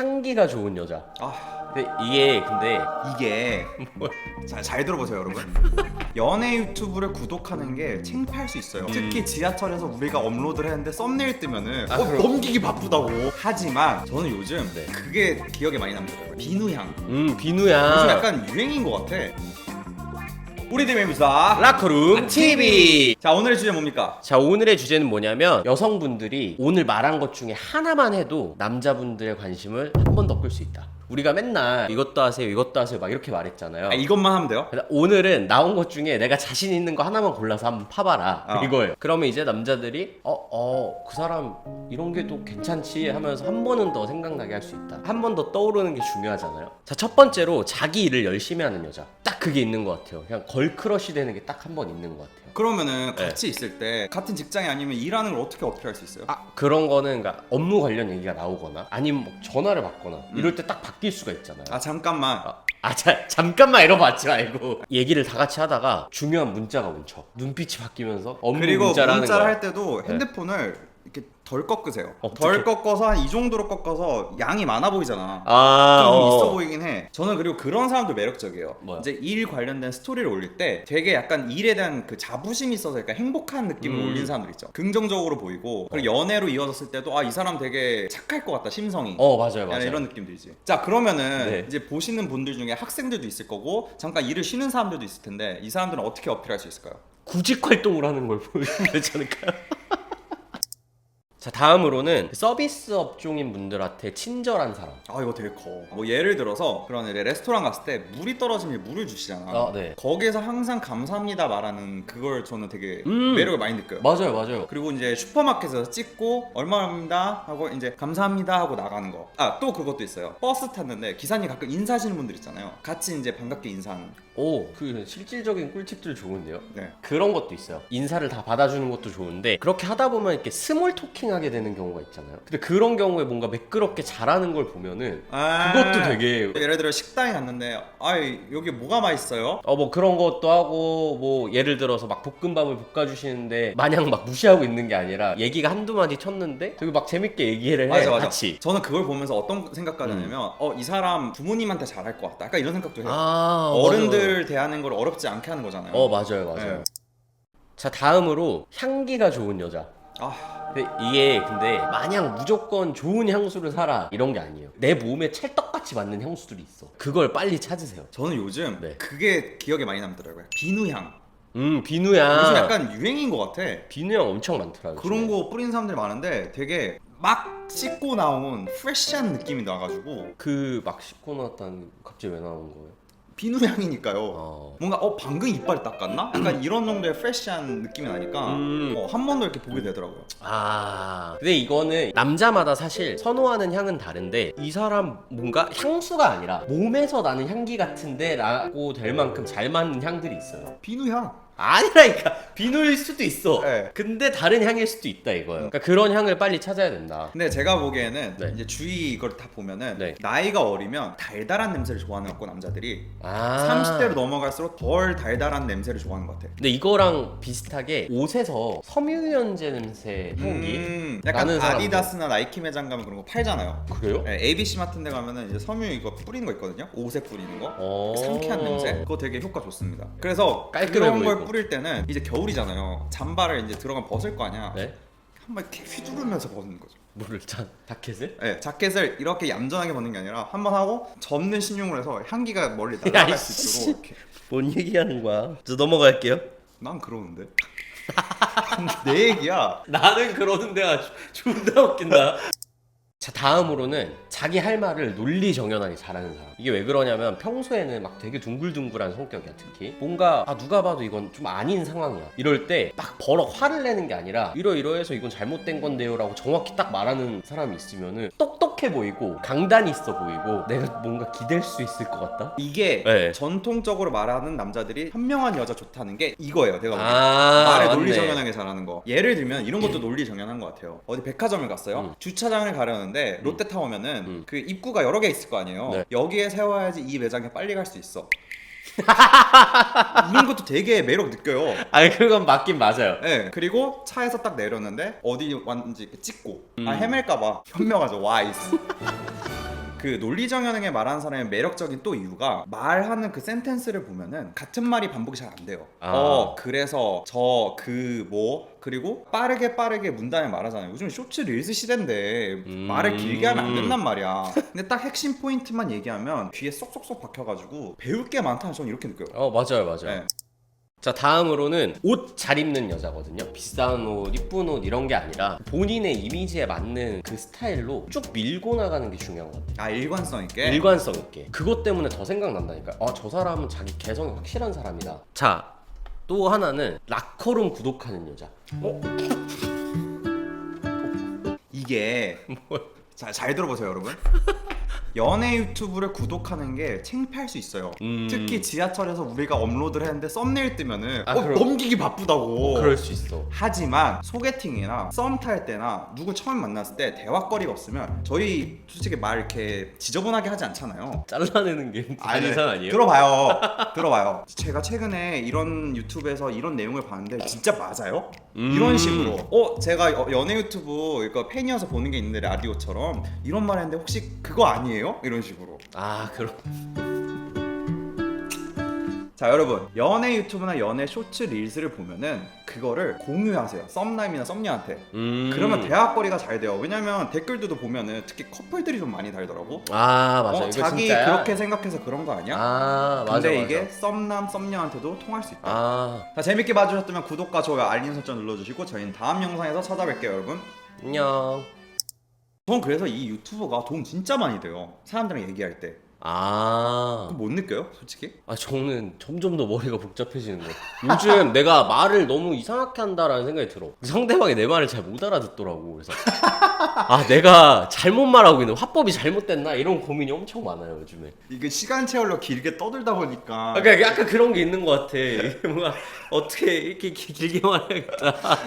향기가 좋은 여자. 아, 근데 이게 잘 들어보세요 여러분. 연애 유튜브를 구독하는 게 창피할 수 있어요. 특히 지하철에서 우리가 업로드를 했는데 썸네일 뜨면은 그럼. 넘기기 바쁘다고. 하지만 저는 요즘 네. 그게 기억에 많이 남더라고요. 비누향. 비누야. 요즘 약간 유행인 것 같아. 우리들 매무사 라커룸 TV. 자, 오늘의 주제 뭡니까? 자, 오늘의 주제는 뭐냐면 여성분들이 오늘 말한 것 중에 하나만 해도 남자분들의 관심을 한 번 더 끌 수 있다. 우리가 맨날 이것도 하세요 이것도 하세요 막 이렇게 말했잖아요. 이것만 하면 돼요? 그래서 오늘은 나온 것 중에 내가 자신 있는 거 하나만 골라서 한번 파봐라 이거예요. 그러면 이제 남자들이 그 사람 이런 게 또 괜찮지 하면서 한 번은 더 생각나게 할 수 있다. 한 번 더 떠오르는 게 중요하잖아요. 자, 첫 번째로 자기 일을 열심히 하는 여자. 딱 그게 있는 것 같아요. 그냥 걸크러쉬 되는 게 딱 한 번 있는 것 같아요. 그러면은 같이 있을 때 같은 직장이 아니면 일하는 걸 어떻게 어필할 수 있어요? 그런 거는 그러니까 업무 관련 얘기가 나오거나 아니면 뭐 전화를 받거나 이럴 때 딱 바뀔 수가 있잖아요. 잠깐만. 잠깐만 이러고 받지 말고 얘기를 다 같이 하다가 중요한 문자가 온 척 눈빛이 바뀌면서 업무 그리고 문자를 하는 문자를 거야. 할 때도 핸드폰을 이렇게 덜 꺾으세요. 어떡해? 덜 꺾어서 한 이 정도로 꺾어서 양이 많아 보이잖아. 좀 있어 보이긴 해. 저는 그리고 그런 사람도 매력적이에요. 뭐야? 이제 일 관련된 스토리를 올릴 때 되게 약간 일에 대한 그 자부심이 있어서 약간 행복한 느낌을 올리는 사람들 있죠. 긍정적으로 보이고 그리고 연애로 이어졌을 때도 이 사람 되게 착할 것 같다, 심성이. 맞아요 약간 이런 느낌 들지. 자, 그러면은 이제 보시는 분들 중에 학생들도 있을 거고 잠깐 일을 쉬는 사람들도 있을 텐데 이 사람들은 어떻게 어필할 수 있을까요? 구직 활동을 하는 걸 보여주면 되지 않을까요? 자, 다음으로는 서비스 업종인 분들한테 친절한 사람. 이거 되게 커. 뭐 예를 들어서 그런 레스토랑 갔을 때 물이 떨어지면 물을 주시잖아. 네. 거기에서 항상 감사합니다 말하는 그걸 저는 되게 매력을 많이 느껴요. 맞아요. 그리고 이제 슈퍼마켓에서 찍고 얼마입니다 하고 이제 감사합니다 하고 나가는 거. 또 그것도 있어요. 버스 탔는데 기사님 가끔 인사하시는 분들 있잖아요. 같이 이제 반갑게 인사하는. 그 실질적인 꿀팁들 좋은데요? 네. 그런 것도 있어요. 인사를 다 받아주는 것도 좋은데 그렇게 하다 보면 이렇게 스몰 토킹하게 되는 경우가 있잖아요. 근데 그런 경우에 뭔가 매끄럽게 잘하는 걸 보면은 그것도 되게 예를 들어 식당에 갔는데 여기 뭐가 맛있어요? 뭐 그런 것도 하고 뭐 예를 들어서 막 볶음밥을 볶아주시는데 마냥 막 무시하고 있는 게 아니라 얘기가 한두 마디 쳤는데 되게 막 재밌게 얘기를 해. 맞아. 같이. 저는 그걸 보면서 어떤 생각까지 하냐면 이 사람 부모님한테 잘할 것 같다. 약간 이런 생각도 해요. 어른들 대하는 걸 어렵지 않게 하는 거잖아요. 맞아요. 네. 자, 다음으로 향기가 좋은 여자. 근데 마냥 무조건 좋은 향수를 사라 이런 게 아니에요. 내 몸에 찰떡같이 맞는 향수들이 있어. 그걸 빨리 찾으세요. 저는 요즘 네. 그게 기억에 많이 남더라고요. 비누향. 비누향. 요즘 약간 유행인 것 같아. 비누향 엄청 많더라고요. 그런 거 뿌리는 사람들이 많은데 되게 막 씻고 나온 프레시한 느낌이 나가지고. 막 씻고 나왔다는 갑자기 왜 나오는 거예요? 비누향이니까요. 뭔가 방금 이빨 닦았나? 약간 이런 정도의 프레시한 느낌이 나니까 한 번 더 이렇게 보게 되더라고요. 근데 이거는 남자마다 사실 선호하는 향은 다른데 이 사람 뭔가 향수가 아니라 몸에서 나는 향기 같은데 라고 될 만큼 잘 맞는 향들이 있어요. 비누향. 아니라니까. 비누일 수도 있어. 네. 근데 다른 향일 수도 있다 이거예요. 그러니까 그런 향을 빨리 찾아야 된다. 근데 제가 보기에는 네. 이제 주위 이걸 다 보면은 네. 나이가 어리면 달달한 냄새를 좋아하는 것 같고 남자들이 30대로 30대로 넘어갈수록 덜 달달한 냄새를 좋아하는 것 같아. 근데 이거랑 비슷하게 옷에서 섬유유연제 냄새 향기 약간 나는 사람들. 아디다스나 나이키 매장 가면 그런 거 팔잖아요. 그래요? 네, ABC 마트인 데 가면은 이제 섬유 이거 뿌리는 거 있거든요. 옷에 뿌리는 거. 상쾌한 냄새. 그거 되게 효과 좋습니다. 그래서 깔끔해 그런 걸 보이고. 뿌릴 때는 이제 겨울이잖아요. 잠바를 이제 들어가면 벗을 거 아니야. 네? 한번 이렇게 휘두르면서 벗는 거죠. 물을 자켓을? 네, 자켓을 이렇게 얌전하게 벗는 게 아니라 한번 하고 접는 신용을 해서 향기가 멀리 날아갈 수 있도록 이렇게. 뭔 얘기하는 거야? 저 넘어갈게요. 난 그러는데. 내 얘기야. 나는 그러는데 존나 웃긴다. 자, 다음으로는 자기 할 말을 논리 정연하게 잘하는 사람. 이게 왜 그러냐면 평소에는 막 되게 둥글둥글한 성격이야. 특히 뭔가 누가 봐도 이건 좀 아닌 상황이야. 이럴 때 막 버럭 화를 내는 게 아니라 이러이러해서 이건 잘못된 건데요 라고 정확히 딱 말하는 사람이 있으면은 똑똑해 보이고 강단이 있어 보이고 내가 뭔가 기댈 수 있을 것 같다. 이게 네. 전통적으로 말하는 남자들이 현명한 여자 좋다는 게 이거예요. 내가 보기엔. 말에 말에 논리 정연하게 잘하는 거. 예를 들면 이런 것도 논리 정연한 것 같아요. 어디 백화점을 갔어요. 주차장을 가려는데 롯데타워면은 그 입구가 여러 개 있을 거 아니에요. 네. 여기에 세워야지 이 매장에 빨리 갈 수 있어. 이런 것도 되게 매력 느껴요. 그건 맞긴 맞아요. 네, 그리고 차에서 딱 내렸는데 어디 왔는지 이렇게 찍고 헤맬까봐 현명하죠. 와이스. 그 논리정연하게 말하는 사람의 매력적인 또 이유가 말하는 그 센텐스를 보면은 같은 말이 반복이 잘 안 돼요. 그래서 저 그 뭐 그리고 빠르게 문단을 말하잖아요. 요즘 쇼츠 릴스 시대인데 말을 길게 하면 안 된단 말이야. 근데 딱 핵심 포인트만 얘기하면 귀에 쏙쏙쏙 박혀가지고 배울 게 많다. 저는 이렇게 느껴요. 맞아요. 네. 자, 다음으로는 옷 잘 입는 여자거든요. 비싼 옷, 이쁜 옷 이런 게 아니라 본인의 이미지에 맞는 그 스타일로 쭉 밀고 나가는 게 중요한 것 같아요. 일관성 있게. 일관성 있게. 그것 때문에 더 생각난다니까. 저 사람은 자기 개성이 확실한 사람이다. 자, 또 하나는 락커룸 구독하는 여자. 이게 잘 들어보세요, 여러분. 연애 유튜브를 구독하는 게 창피할 수 있어요. 특히 지하철에서 우리가 업로드를 했는데 썸네일 뜨면은 넘기기 바쁘다고. 그럴 수 있어. 하지만 소개팅이나 썸 탈 때나 누구 처음 만났을 때 대화거리가 없으면 저희 솔직히 말 이렇게 지저분하게 하지 않잖아요. 잘라내는 게 이상 아니에요? 들어봐요. 제가 최근에 이런 유튜브에서 이런 내용을 봤는데 진짜 맞아요? 이런 식으로 제가 연애 유튜브 이거 팬이어서 보는 게 있는데 라디오처럼 이런 말 했는데 혹시 그거 아니에요? 이런 식으로. 그럼. 자, 여러분, 연애 유튜브나 연애 쇼츠 릴스를 보면은 그거를 공유하세요. 썸남이나 썸녀한테. 그러면 대화거리가 잘 돼요. 왜냐면 댓글들도 보면은 특히 커플들이 좀 많이 달더라고. 맞아. 이거 자기 진짜야? 그렇게 생각해서 그런 거 아니야? 맞아. 근데 이게 썸남 썸녀한테도 통할 수 있다. 자, 재밌게 봐주셨다면 구독과 좋아요, 알림 설정 눌러주시고 저희는 다음 영상에서 찾아뵐게요, 여러분. 안녕. 전 그래서 이 유튜버가 돈 진짜 많이 돼요. 사람들이랑 얘기할 때. 못 느껴요? 솔직히? 저는 점점 더 머리가 복잡해지는 거예요. 요즘 내가 말을 너무 이상하게 한다라는 생각이 들어. 상대방이 내 말을 잘 못 알아듣더라고. 그래서 내가 잘못 말하고 있는, 화법이 잘못됐나 이런 고민이 엄청 많아요 요즘에. 이게 시간 채우려 길게 떠들다 보니까 그러니까 약간 그런 게 있는 것 같아. 이게 뭔가 어떻게 이렇게 길게 말해야겠다.